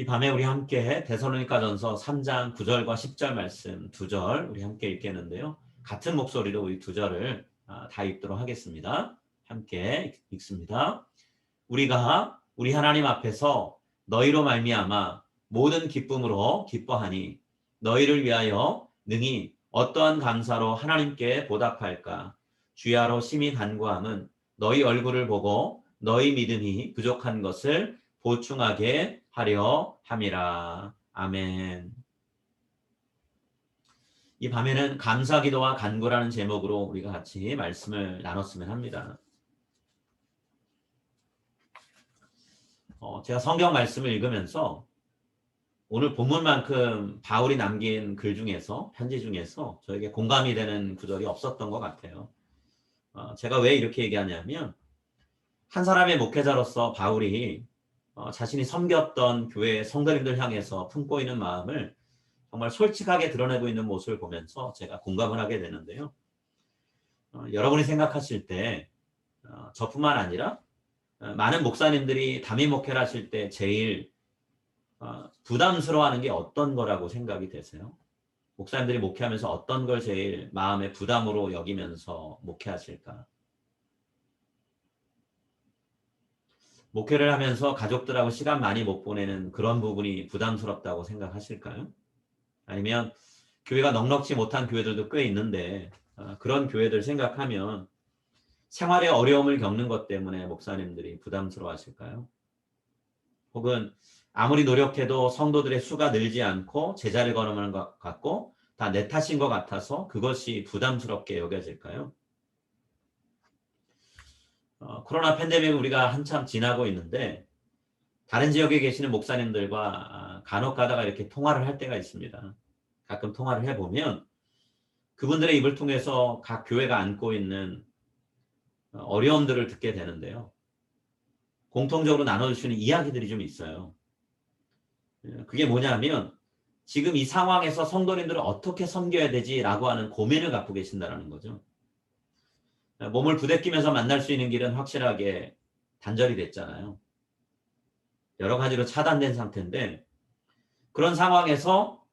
이 밤에 우리 함께 데살로니가전서 3장 9절과 10절 말씀 2절 우리 함께 읽겠는데요. 같은 목소리로 우리 2절을 다 읽도록 하겠습니다. 함께 읽습니다. 우리가 우리 하나님 앞에서 너희로 말미암아 모든 기쁨으로 기뻐하니 너희를 위하여 능히 어떠한 감사로 하나님께 보답할까. 주야로 심히 간구함은 너희 얼굴을 보고 너희 믿음이 부족한 것을 보충하게 하려 함이라. 아멘. 이 밤에는 감사기도와 간구라는 제목으로 우리가 같이 말씀을 나눴으면 합니다. 제가 성경 말씀을 읽으면서 오늘 본문만큼 바울이 남긴 글 중에서, 편지 중에서 저에게 공감이 되는 구절이 없었던 것 같아요. 제가 왜 이렇게 얘기하냐면, 한 사람의 목회자로서 바울이 자신이 섬겼던 교회의 성도님들 향해서 품고 있는 마음을 정말 솔직하게 드러내고 있는 모습을 보면서 제가 공감을 하게 되는데요. 여러분이 생각하실 때 저뿐만 아니라 많은 목사님들이 담임 목회를 하실 때 제일 부담스러워하는 게 어떤 거라고 생각이 되세요? 목사님들이 목회하면서 어떤 걸 제일 마음의 부담으로 여기면서 목회하실까? 목회를 하면서 가족들하고 시간 많이 못 보내는 그런 부분이 부담스럽다고 생각하실까요? 아니면 교회가 넉넉지 못한 교회들도 꽤 있는데 그런 교회들 생각하면 생활에 어려움을 겪는 것 때문에 목사님들이 부담스러워 하실까요? 혹은 아무리 노력해도 성도들의 수가 늘지 않고 제자를 걸어가는 것 같고 다 내 탓인 것 같아서 그것이 부담스럽게 여겨질까요? 코로나 팬데믹 우리가 한참 지나고 있는데 다른 지역에 계시는 목사님들과 간혹 가다가 이렇게 통화를 할 때가 있습니다. 가끔 통화를 해보면 그분들의 입을 통해서 각 교회가 안고 있는 어려움들을 듣게 되는데요. 공통적으로 나눠주시는 이야기들이 좀 있어요. 그게 뭐냐면 지금 이 상황에서 성도님들을 어떻게 섬겨야 되지라고 하는 고민을 갖고 계신다는 거죠. 몸을 부대끼면서 만날 수 있는 길은 확실하게 단절이 됐잖아요. 여러 가지로 차단된 상태인데 그런 상황에서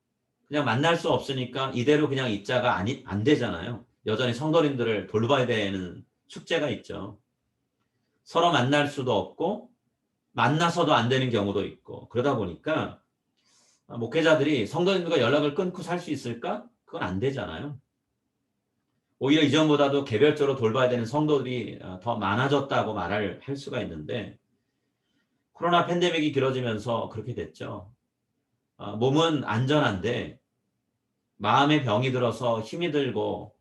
그냥 만날 수 없으니까 이대로 그냥 있자가 안 되잖아요. 여전히 성도님들을 돌봐야 되는 축제가 있죠. 서로 만날 수도 없고 만나서도 안 되는 경우도 있고 그러다 보니까 목회자들이 성도님들과 연락을 끊고 살 수 있을까? 그건 안 되잖아요. 오히려 이전보다도 개별적으로 돌봐야 되는 성도들이 더 많아졌다고 말을 할 수가 있는데 코로나 팬데믹이 길어지면서 그렇게 됐죠. 몸은 안전한데 마음의 병이 들어서 힘이 들고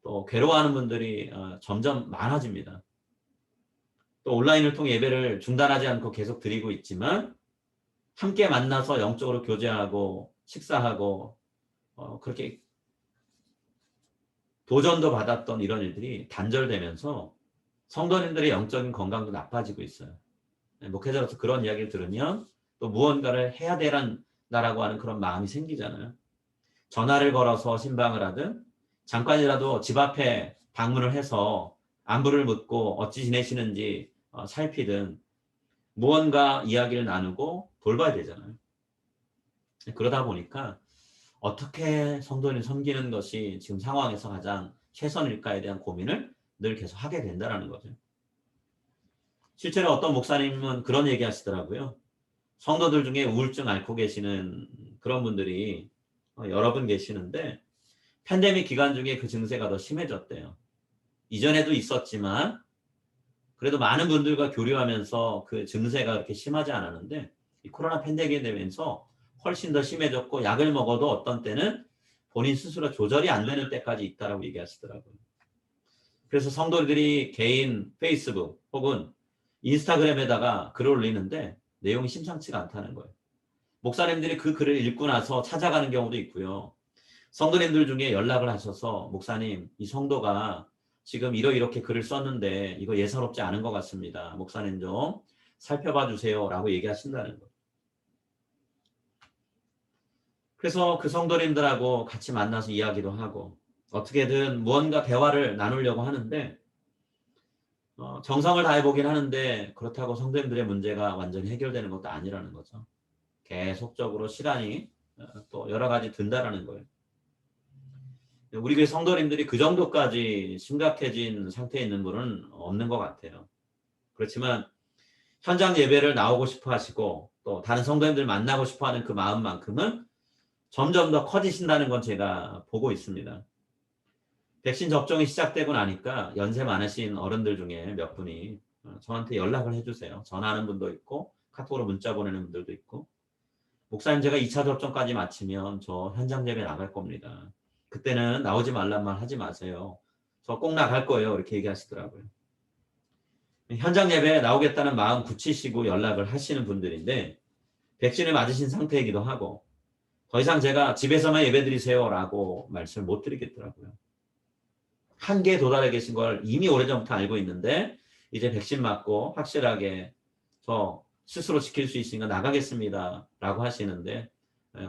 또 괴로워하는 분들이 점점 많아집니다. 또 온라인을 통해 예배를 중단하지 않고 계속 드리고 있지만 함께 만나서 영적으로 교제하고 식사하고 그렇게 도전도 받았던 이런 일들이 단절되면서 성도님들의 영적인 건강도 나빠지고 있어요. 목회자로서 그런 이야기를 들으면 또 무언가를 해야 되란다라고 하는 그런 마음이 생기잖아요. 전화를 걸어서 신방을 하든 잠깐이라도 집 앞에 방문을 해서 안부를 묻고 어찌 지내시는지 살피든 무언가 이야기를 나누고 돌봐야 되잖아요. 그러다 보니까 어떻게 성도님 섬기는 것이 지금 상황에서 가장 최선일까에 대한 고민을 늘 계속 하게 된다는 거죠. 실제로 어떤 목사님은 그런 얘기 하시더라고요. 성도들 중에 우울증 앓고 계시는 그런 분들이 여러 분 계시는데 팬데믹 기간 중에 그 증세가 더 심해졌대요. 이전에도 있었지만 그래도 많은 분들과 교류하면서 그 증세가 그렇게 심하지 않았는데 이 코로나 팬데믹이 되면서 훨씬 더 심해졌고 약을 먹어도 어떤 때는 본인 스스로 조절이 안 되는 때까지 있다라고 얘기하시더라고요. 그래서 성도들이 개인 페이스북 혹은 인스타그램에다가 글을 올리는데 내용이 심상치가 않다는 거예요. 목사님들이 그 글을 읽고 나서 찾아가는 경우도 있고요. 성도님들 중에 연락을 하셔서 목사님 이 성도가 지금 이렇게 글을 썼는데 이거 예사롭지 않은 것 같습니다. 목사님 좀 살펴봐 주세요 라고 얘기하신다는 거예요. 그래서 그 성도님들하고 같이 만나서 이야기도 하고 어떻게든 무언가 대화를 나누려고 하는데 정성을 다해보긴 하는데 그렇다고 성도님들의 문제가 완전히 해결되는 것도 아니라는 거죠. 계속적으로 시간이 또 여러 가지 든다라는 거예요. 우리 교회 성도님들이 그 정도까지 심각해진 상태에 있는 분은 없는 것 같아요. 그렇지만 현장 예배를 나오고 싶어 하시고 또 다른 성도님들 만나고 싶어 하는 그 마음만큼은 점점 더 커지신다는 건 제가 보고 있습니다. 백신 접종이 시작되고 나니까 연세 많으신 어른들 중에 몇 분이 저한테 연락을 해주세요. 전화하는 분도 있고 카톡으로 문자 보내는 분들도 있고, 목사님 제가 2차 접종까지 마치면 저 현장 예배 나갈 겁니다. 그때는 나오지 말란 말 하지 마세요. 저 꼭 나갈 거예요. 이렇게 얘기하시더라고요. 현장 예배에 나오겠다는 마음 굳히시고 연락을 하시는 분들인데 백신을 맞으신 상태이기도 하고 더 이상 제가 집에서만 예배드리세요 라고 말씀을 못 드리겠더라고요. 한계에 도달해 계신 걸 이미 오래전부터 알고 있는데 이제 백신 맞고 확실하게 저 스스로 지킬 수 있으니까 나가겠습니다 라고 하시는데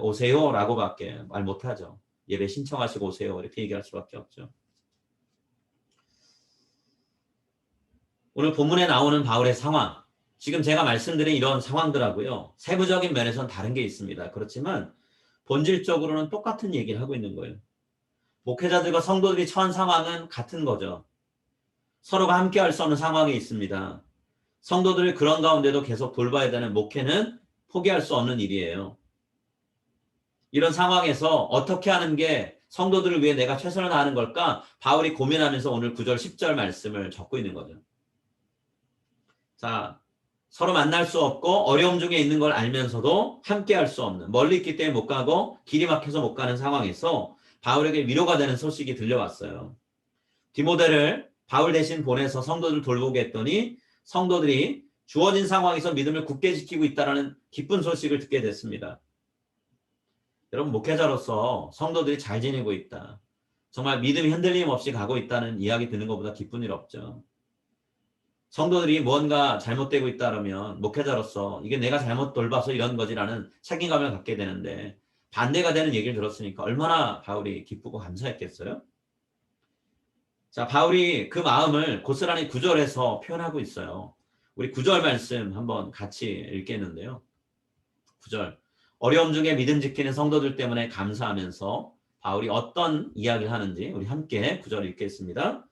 오세요 라고밖에 말 못하죠. 예배 신청하시고 오세요 이렇게 얘기할 수밖에 없죠. 오늘 본문에 나오는 바울의 상황, 지금 제가 말씀드린 이런 상황들하고요 세부적인 면에서는 다른 게 있습니다. 그렇지만 본질적으로는 똑같은 얘기를 하고 있는 거예요. 목회자들과 성도들이 처한 상황은 같은 거죠. 서로가 함께 할 수 없는 상황에 있습니다. 성도들을 그런 가운데도 계속 돌봐야 되는 목회는 포기할 수 없는 일이에요. 이런 상황에서 어떻게 하는 게 성도들을 위해 내가 최선을 다하는 걸까? 바울이 고민하면서 오늘 9절 10절 말씀을 적고 있는 거죠. 자, 서로 만날 수 없고 어려움 중에 있는 걸 알면서도 함께 할 수 없는, 멀리 있기 때문에 못 가고 길이 막혀서 못 가는 상황에서 바울에게 위로가 되는 소식이 들려왔어요. 디모데를 바울 대신 보내서 성도들을 돌보게 했더니 성도들이 주어진 상황에서 믿음을 굳게 지키고 있다는 기쁜 소식을 듣게 됐습니다. 여러분, 목회자로서 성도들이 잘 지내고 있다, 정말 믿음이 흔들림 없이 가고 있다는 이야기 듣는 것보다 기쁜 일 없죠. 성도들이 뭔가 잘못되고 있다 그러면 목회자로서 이게 내가 잘못 돌봐서 이런 거지라는 책임감을 갖게 되는데 반대가 되는 얘기를 들었으니까 얼마나 바울이 기쁘고 감사했겠어요? 자, 바울이 그 마음을 고스란히 9절에서 표현하고 있어요. 우리 9절 말씀 한번 같이 읽겠는데요. 9절. 어려움 중에 믿음 지키는 성도들 때문에 감사하면서 바울이 어떤 이야기를 하는지 우리 함께 9절 읽겠습니다.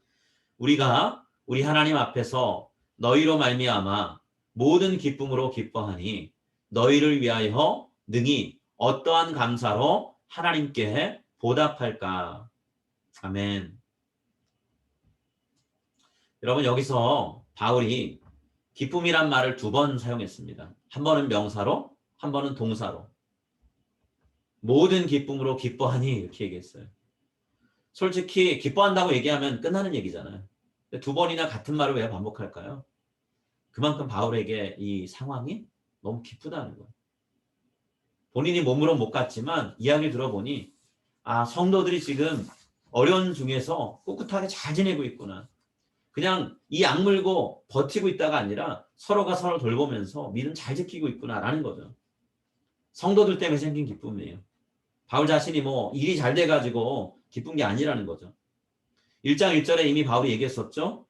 우리가 우리 하나님 앞에서 너희로 말미암아 모든 기쁨으로 기뻐하니 너희를 위하여 능히 어떠한 감사로 하나님께 보답할까. 아멘. 여러분, 여기서 바울이 기쁨이란 말을 2번 사용했습니다. 한 번은 명사로, 한 번은 동사로. 모든 기쁨으로 기뻐하니 이렇게 얘기했어요. 솔직히 기뻐한다고 얘기하면 끝나는 얘기잖아요. 2번이나 같은 말을 왜 반복할까요? 그만큼 바울에게 이 상황이 너무 기쁘다는 거예요. 본인이 몸으로 못 갔지만 이야기를 들어보니 성도들이 지금 어려운 중에서 꿋꿋하게 잘 지내고 있구나. 그냥 이 악물고 버티고 있다가 아니라 서로가 서로 돌보면서 믿음 잘 지키고 있구나라는 거죠. 성도들 때문에 생긴 기쁨이에요. 바울 자신이 일이 잘 돼가지고 기쁜 게 아니라는 거죠. 1장 1절에 이미 바울이 얘기했었죠.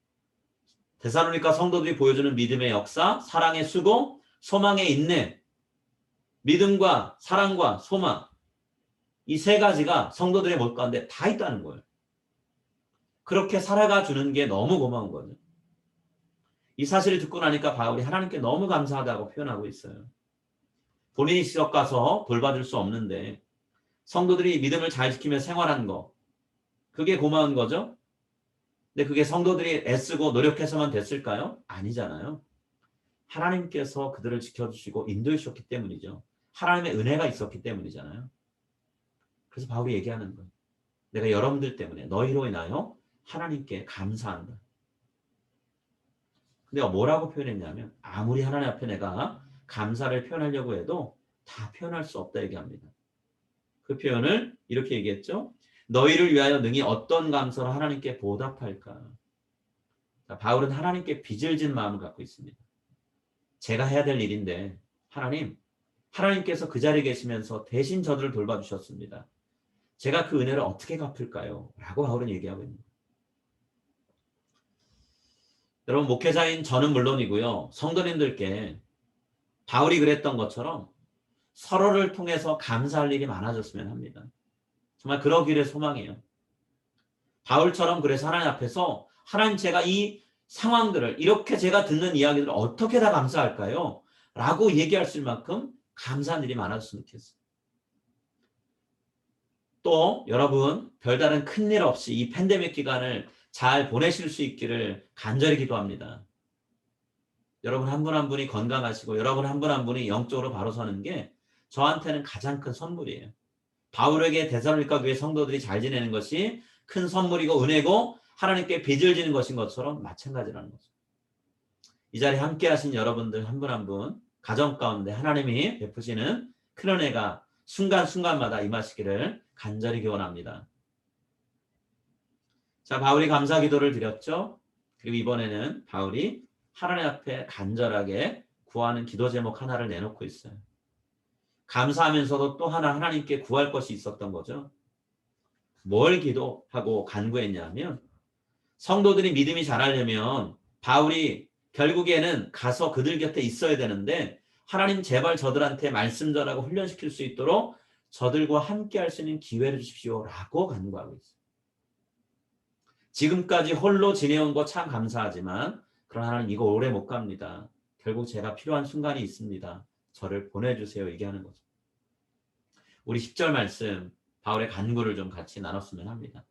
데살로니가 성도들이 보여주는 믿음의 역사, 사랑의 수고, 소망의 인내, 믿음과 사랑과 소망, 이 3가지가 성도들의 모습 가운데 다 있다는 거예요. 그렇게 살아가 주는 게 너무 고마운 거죠. 이 사실을 듣고 나니까 바울이 하나님께 너무 감사하다고 표현하고 있어요. 본인이 직접 가서 돌봐줄 수 없는데 성도들이 믿음을 잘 지키며 생활하는 거, 그게 고마운 거죠. 근데 그게 성도들이 애쓰고 노력해서만 됐을까요? 아니잖아요. 하나님께서 그들을 지켜주시고 인도해 주셨기 때문이죠. 하나님의 은혜가 있었기 때문이잖아요. 그래서 바울이 얘기하는 거예요. 내가 여러분들 때문에 너희로 인하여 하나님께 감사한다. 근데 뭐라고 표현했냐면 아무리 하나님 앞에 내가 감사를 표현하려고 해도 다 표현할 수 없다 얘기합니다. 그 표현을 이렇게 얘기했죠. 너희를 위하여 능히 어떤 감사로 하나님께 보답할까. 자, 바울은 하나님께 빚을 진 마음을 갖고 있습니다. 제가 해야 될 일인데 하나님께서 그 자리에 계시면서 대신 저들을 돌봐주셨습니다. 제가 그 은혜를 어떻게 갚을까요? 라고 바울은 얘기하고 있는 거예요. 여러분, 목회자인 저는 물론이고요. 성도님들께 바울이 그랬던 것처럼 서로를 통해서 감사할 일이 많아졌으면 합니다. 정말 그러기를 소망해요. 바울처럼 그래서 하나님 앞에서 하나님 제가 이 상황들을 이렇게 제가 듣는 이야기들을 어떻게 다 감사할까요? 라고 얘기할 수 있을 만큼 감사한 일이 많아졌으면 좋겠어요. 또 여러분 별다른 큰일 없이 이 팬데믹 기간을 잘 보내실 수 있기를 간절히 기도합니다. 여러분 한 분 한 분이 건강하시고 여러분 한 분 한 분이 영적으로 바로 서는 게 저한테는 가장 큰 선물이에요. 바울에게 데살로니가 교회 성도들이 잘 지내는 것이 큰 선물이고 은혜고 하나님께 빚을 지는 것인 것처럼 마찬가지라는 거죠. 이 자리에 함께 하신 여러분들 한 분 한 분 가정 가운데 하나님이 베푸시는 큰 은혜가 순간순간마다 임하시기를 간절히 기원합니다. 자, 바울이 감사 기도를 드렸죠. 그리고 이번에는 바울이 하나님 앞에 간절하게 구하는 기도 제목 하나를 내놓고 있어요. 감사하면서도 또 하나 하나님께 구할 것이 있었던 거죠. 뭘 기도하고 간구했냐면 성도들이 믿음이 자라려면 바울이 결국에는 가서 그들 곁에 있어야 되는데 하나님 제발 저들한테 말씀 전하고 훈련시킬 수 있도록 저들과 함께 할 수 있는 기회를 주십시오 라고 간구하고 있어요. 지금까지 홀로 지내온 거 참 감사하지만 그러나 하나님 이거 오래 못 갑니다. 결국 제가 필요한 순간이 있습니다. 저를 보내주세요 얘기하는 거죠. 우리 10절 말씀 바울의 간구를 좀 같이 나눴으면 합니다.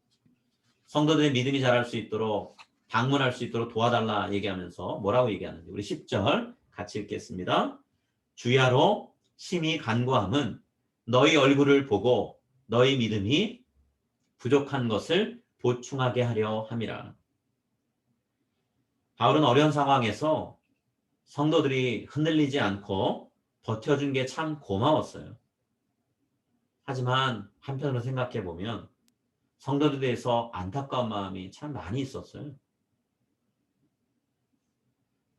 성도들의 믿음이 자랄 수 있도록 방문할 수 있도록 도와달라 얘기하면서 뭐라고 얘기하는지 우리 10절 같이 읽겠습니다. 주야로 심히 간구함은 너희 얼굴을 보고 너희 믿음이 부족한 것을 보충하게 하려 함이라. 바울은 어려운 상황에서 성도들이 흔들리지 않고 버텨준 게 참 고마웠어요. 하지만 한편으로 생각해 보면 성도들에 대해서 안타까운 마음이 참 많이 있었어요.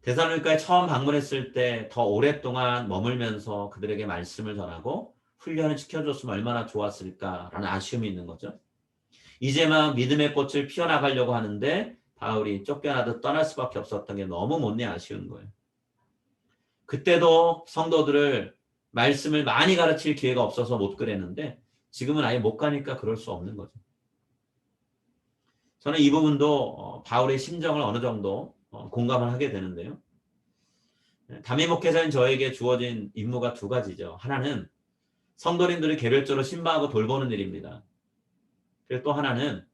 데살로니가에 처음 방문했을 때 더 오랫동안 머물면서 그들에게 말씀을 전하고 훈련을 시켜줬으면 얼마나 좋았을까라는 아쉬움이 있는 거죠. 이제 막 믿음의 꽃을 피워나가려고 하는데 바울이 쫓겨나듯 떠날 수밖에 없었던 게 너무 못내 아쉬운 거예요. 그때도 성도들을 말씀을 많이 가르칠 기회가 없어서 못 그랬는데 지금은 아예 못 가니까 그럴 수 없는 거죠. 저는 이 부분도 바울의 심정을 어느 정도 공감을 하게 되는데요. 담임 목회자인 저에게 주어진 임무가 두 가지죠. 하나는 성도님들을 개별적으로 신방하고 돌보는 일입니다. 그리고 또 하나는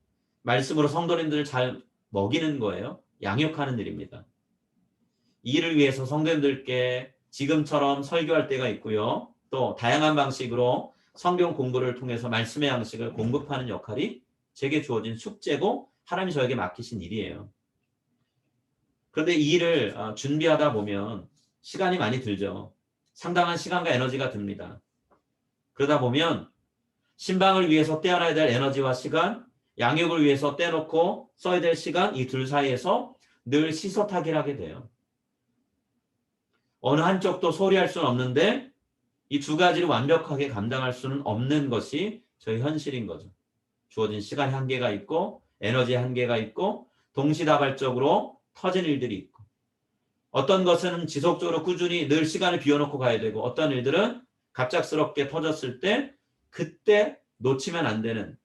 말씀으로 성도님들을 잘 먹이는 거예요. 양육하는 일입니다. 이 일을 위해서 성도님들께 지금처럼 설교할 때가 있고요. 또 다양한 방식으로 성경 공부를 통해서 말씀의 양식을 공급하는 역할이 제게 주어진 숙제고 하나님이 저에게 맡기신 일이에요. 그런데 이 일을 준비하다 보면 시간이 많이 들죠. 상당한 시간과 에너지가 듭니다. 그러다 보면 신방을 위해서 떼어놔야 될 에너지와 시간, 양육을 위해서 떼놓고 써야 될 시간, 이 둘 사이에서 늘 시소타기를 하게 돼요. 어느 한쪽도 소홀히할 수는 없는데 이 두 가지를 완벽하게 감당할 수는 없는 것이 저희 현실인 거죠. 주어진 시간 한계가 있고 에너지 한계가 있고 동시다발적으로 터진 일들이 있고 어떤 것은 지속적으로 꾸준히 늘 시간을 비워놓고 가야 되고 어떤 일들은 갑작스럽게 터졌을 때 그때 놓치면 안 되는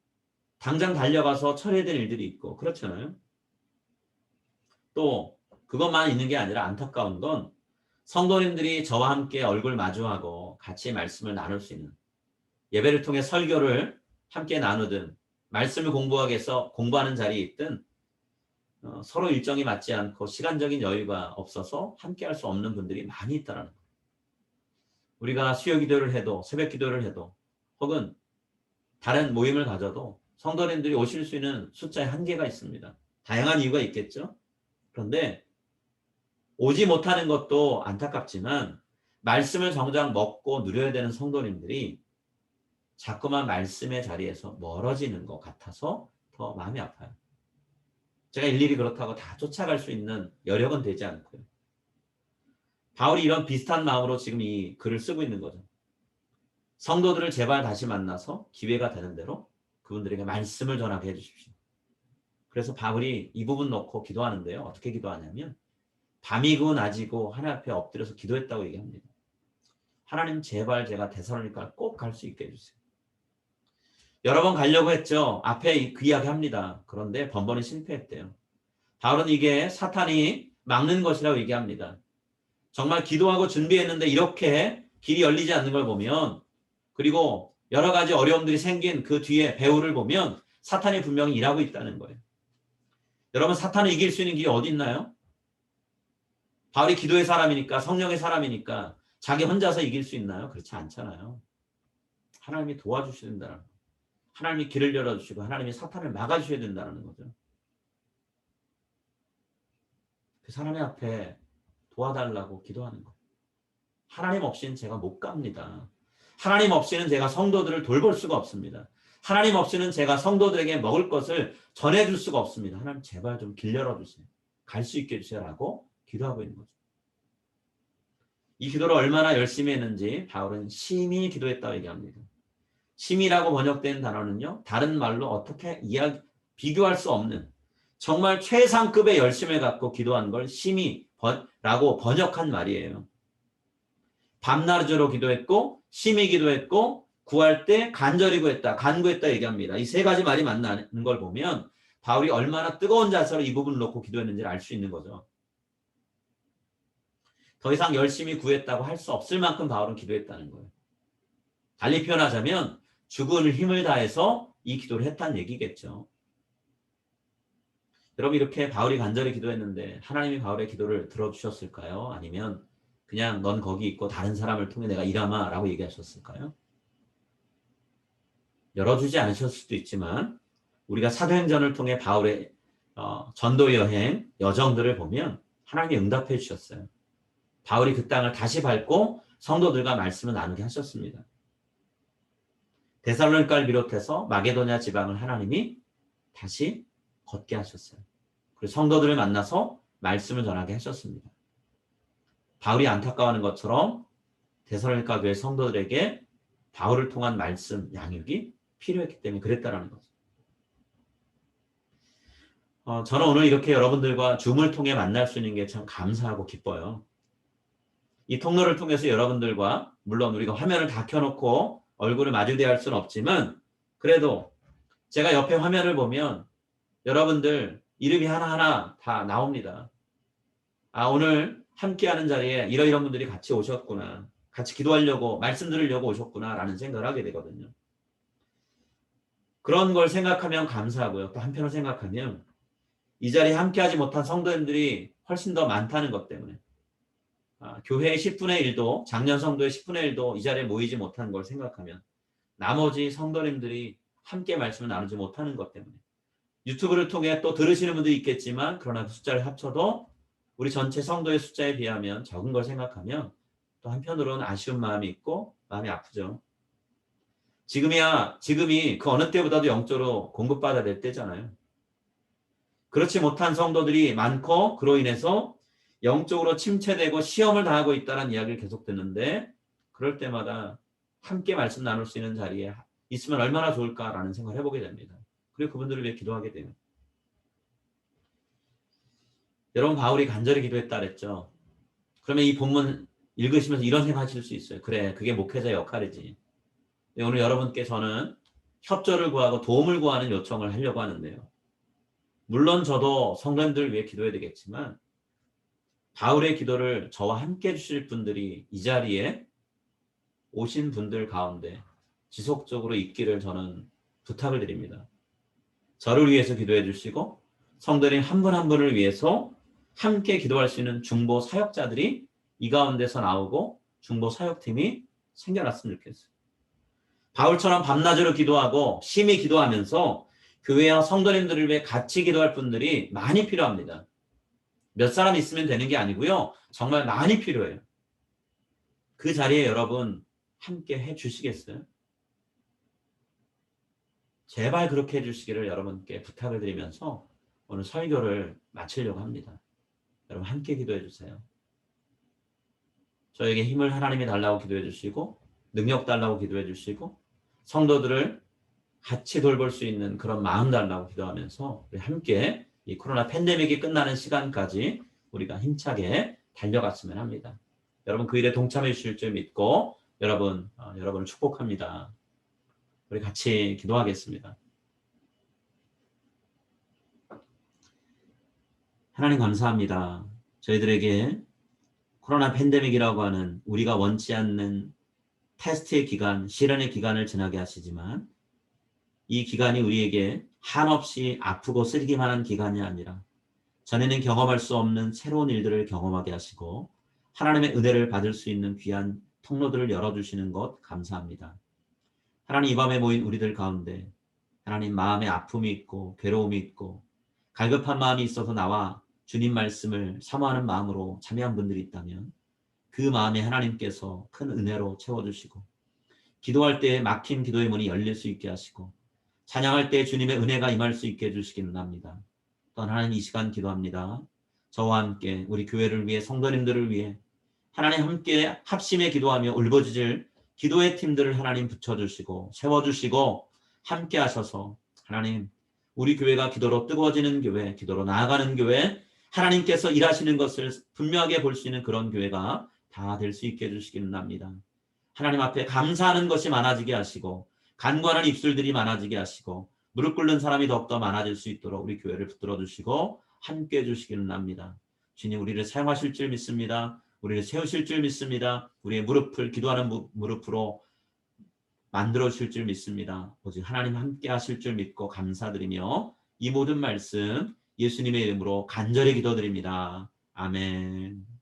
당장 달려가서 처리해야 될 일들이 있고 그렇잖아요. 또 그것만 있는 게 아니라 안타까운 건 성도님들이 저와 함께 얼굴 마주하고 같이 말씀을 나눌 수 있는 예배를 통해 설교를 함께 나누든 말씀을 공부하기 위해서 공부하는 자리에 있든 서로 일정이 맞지 않고 시간적인 여유가 없어서 함께 할 수 없는 분들이 많이 있다는 거예요. 우리가 수요 기도를 해도 새벽 기도를 해도 혹은 다른 모임을 가져도 성도님들이 오실 수 있는 숫자의 한계가 있습니다. 다양한 이유가 있겠죠. 그런데 오지 못하는 것도 안타깝지만 말씀을 정작 먹고 누려야 되는 성도님들이 자꾸만 말씀의 자리에서 멀어지는 것 같아서 더 마음이 아파요. 제가 일일이 그렇다고 다 쫓아갈 수 있는 여력은 되지 않고요. 바울이 이런 비슷한 마음으로 지금 이 글을 쓰고 있는 거죠. 성도들을 제발 다시 만나서 기회가 되는 대로 그분들에게 말씀을 전하게 해주십시오. 그래서 바울이 이 부분 놓고 기도하는데요. 어떻게 기도하냐면 밤이고 낮이고 하나님 앞에 엎드려서 기도했다고 얘기합니다. 하나님 제발 제가 데살로니가를 꼭 갈 수 있게 해주세요. 여러 번 가려고 했죠. 앞에 그 이야기 합니다. 그런데 번번이 실패했대요. 바울은 이게 사탄이 막는 것이라고 얘기합니다. 정말 기도하고 준비했는데 이렇게 길이 열리지 않는 걸 보면, 그리고 여러 가지 어려움들이 생긴 그 뒤에 배후를 보면 사탄이 분명히 일하고 있다는 거예요. 여러분, 사탄을 이길 수 있는 길이 어디 있나요? 바울이 기도의 사람이니까, 성령의 사람이니까 자기 혼자서 이길 수 있나요? 그렇지 않잖아요. 하나님이 도와주셔야 된다는 거예요. 하나님이 길을 열어주시고 하나님이 사탄을 막아주셔야 된다는 거죠. 그 사람의 앞에 도와달라고 기도하는 거예요. 하나님 없이는 제가 못 갑니다. 하나님 없이는 제가 성도들을 돌볼 수가 없습니다. 하나님 없이는 제가 성도들에게 먹을 것을 전해줄 수가 없습니다. 하나님 제발 좀 길 열어주세요. 갈 수 있게 해주세요라고 기도하고 있는 거죠. 이 기도를 얼마나 열심히 했는지 바울은 심히 기도했다고 얘기합니다. 심이라고 번역된 단어는요, 다른 말로 어떻게 비교할 수 없는 정말 최상급의 열심을 갖고 기도한 걸 심이라고 번역한 말이에요. 밤낮으로 기도했고, 심히 기도했고, 구할 때 간절히 구했다, 간구했다 얘기합니다. 이 세 가지 말이 만나는 걸 보면 바울이 얼마나 뜨거운 자세로 이 부분을 놓고 기도했는지를 알 수 있는 거죠. 더 이상 열심히 구했다고 할 수 없을 만큼 바울은 기도했다는 거예요. 달리 표현하자면 죽을 힘을 다해서 이 기도를 했다는 얘기겠죠. 여러분, 이렇게 바울이 간절히 기도했는데 하나님이 바울의 기도를 들어주셨을까요? 아니면 그냥 넌 거기 있고 다른 사람을 통해 내가 일하마 라고 얘기하셨을까요? 열어주지 않으셨을 수도 있지만 우리가 사도행전을 통해 바울의 전도 여행 여정들을 보면 하나님이 응답해 주셨어요. 바울이 그 땅을 다시 밟고 성도들과 말씀을 나누게 하셨습니다. 데살로니가를 비롯해서 마게도냐 지방을 하나님이 다시 걷게 하셨어요. 그리고 성도들을 만나서 말씀을 전하게 하셨습니다. 바울이 안타까워하는 것처럼 데살로니가 교회 성도들에게 바울을 통한 말씀 양육이 필요했기 때문에 그랬다라는 거죠. 저는 오늘 이렇게 여러분들과 줌을 통해 만날 수 있는 게 참 감사하고 기뻐요. 이 통로를 통해서 여러분들과, 물론 우리가 화면을 다 켜놓고 얼굴을 마주대할 수는 없지만 그래도 제가 옆에 화면을 보면 여러분들 이름이 하나하나 다 나옵니다. 아, 오늘 함께하는 자리에 이런 분들이 같이 오셨구나, 같이 기도하려고 말씀 들으려고 오셨구나 라는 생각을 하게 되거든요. 그런 걸 생각하면 감사하고요. 또 한편으로 생각하면 이 자리에 함께하지 못한 성도님들이 훨씬 더 많다는 것 때문에 교회의 10분의 1도, 작년 성도의 10분의 1도 이 자리에 모이지 못하는 걸 생각하면 나머지 성도님들이 함께 말씀을 나누지 못하는 것 때문에 유튜브를 통해 또 들으시는 분들이 있겠지만 그러나 그 숫자를 합쳐도 우리 전체 성도의 숫자에 비하면 적은 걸 생각하면 또 한편으로는 아쉬운 마음이 있고 마음이 아프죠. 지금이 그 어느 때보다도 영적으로 공급받아야 될 때잖아요. 그렇지 못한 성도들이 많고 그로 인해서 영적으로 침체되고 시험을 당하고 있다는 이야기를 계속 듣는데 그럴 때마다 함께 말씀 나눌 수 있는 자리에 있으면 얼마나 좋을까라는 생각을 해보게 됩니다. 그리고 그분들을 위해 기도하게 돼요. 여러분, 바울이 간절히 기도했다 그랬죠. 그러면 이 본문 읽으시면서 이런 생각하실 수 있어요. 그래, 그게 목회자의 역할이지. 오늘 여러분께 저는 협조를 구하고 도움을 구하는 요청을 하려고 하는데요. 물론 저도 성도님들을 위해 기도해야 되겠지만 바울의 기도를 저와 함께 해주실 분들이 이 자리에 오신 분들 가운데 지속적으로 있기를 저는 부탁을 드립니다. 저를 위해서 기도해 주시고 성도님 한 분 한 분을 위해서 함께 기도할 수 있는 중보 사역자들이 이 가운데서 나오고 중보 사역팀이 생겨났으면 좋겠어요. 바울처럼 밤낮으로 기도하고 심히 기도하면서 교회와 성도님들을 위해 같이 기도할 분들이 많이 필요합니다. 몇 사람 있으면 되는 게 아니고요. 정말 많이 필요해요. 그 자리에 여러분 함께 해 주시겠어요? 제발 그렇게 해 주시기를 여러분께 부탁을 드리면서 오늘 설교를 마치려고 합니다. 여러분 함께 기도해 주세요. 저에게 힘을 하나님이 달라고 기도해 주시고 능력 달라고 기도해 주시고 성도들을 같이 돌볼 수 있는 그런 마음 달라고 기도하면서 우리 함께 이 코로나 팬데믹이 끝나는 시간까지 우리가 힘차게 달려갔으면 합니다. 여러분 그 일에 동참해 주실 줄 믿고 여러분을 축복합니다. 우리 같이 기도하겠습니다. 하나님 감사합니다. 저희들에게 코로나 팬데믹이라고 하는 우리가 원치 않는 테스트의 기간, 시련의 기간을 지나게 하시지만 이 기간이 우리에게 한없이 아프고 쓰리기만 한 기간이 아니라 전에는 경험할 수 없는 새로운 일들을 경험하게 하시고 하나님의 은혜를 받을 수 있는 귀한 통로들을 열어주시는 것 감사합니다. 하나님 이 밤에 모인 우리들 가운데 하나님 마음에 아픔이 있고 괴로움이 있고 갈급한 마음이 있어서 나와 주님 말씀을 사모하는 마음으로 참여한 분들이 있다면 그 마음에 하나님께서 큰 은혜로 채워주시고 기도할 때 막힌 기도의 문이 열릴 수 있게 하시고 찬양할 때 주님의 은혜가 임할 수 있게 해주시기는 합니다. 또한 하나님 이 시간 기도합니다. 저와 함께 우리 교회를 위해 성도님들을 위해 하나님 함께 합심해 기도하며 울부짖을 기도의 팀들을 하나님 붙여주시고 세워주시고 함께 하셔서 하나님 우리 교회가 기도로 뜨거워지는 교회, 기도로 나아가는 교회, 하나님께서 일하시는 것을 분명하게 볼 수 있는 그런 교회가 다 될 수 있게 해주시기는 합니다. 하나님 앞에 감사하는 것이 많아지게 하시고 간구하는 입술들이 많아지게 하시고 무릎 꿇는 사람이 더욱더 많아질 수 있도록 우리 교회를 붙들어 주시고 함께 해주시기는 합니다. 주님 우리를 사용하실 줄 믿습니다. 우리를 세우실 줄 믿습니다. 우리의 무릎을 기도하는 무릎으로 만들어 주실 줄 믿습니다. 오직 하나님 함께 하실 줄 믿고 감사드리며 이 모든 말씀 예수님의 이름으로 간절히 기도드립니다. 아멘.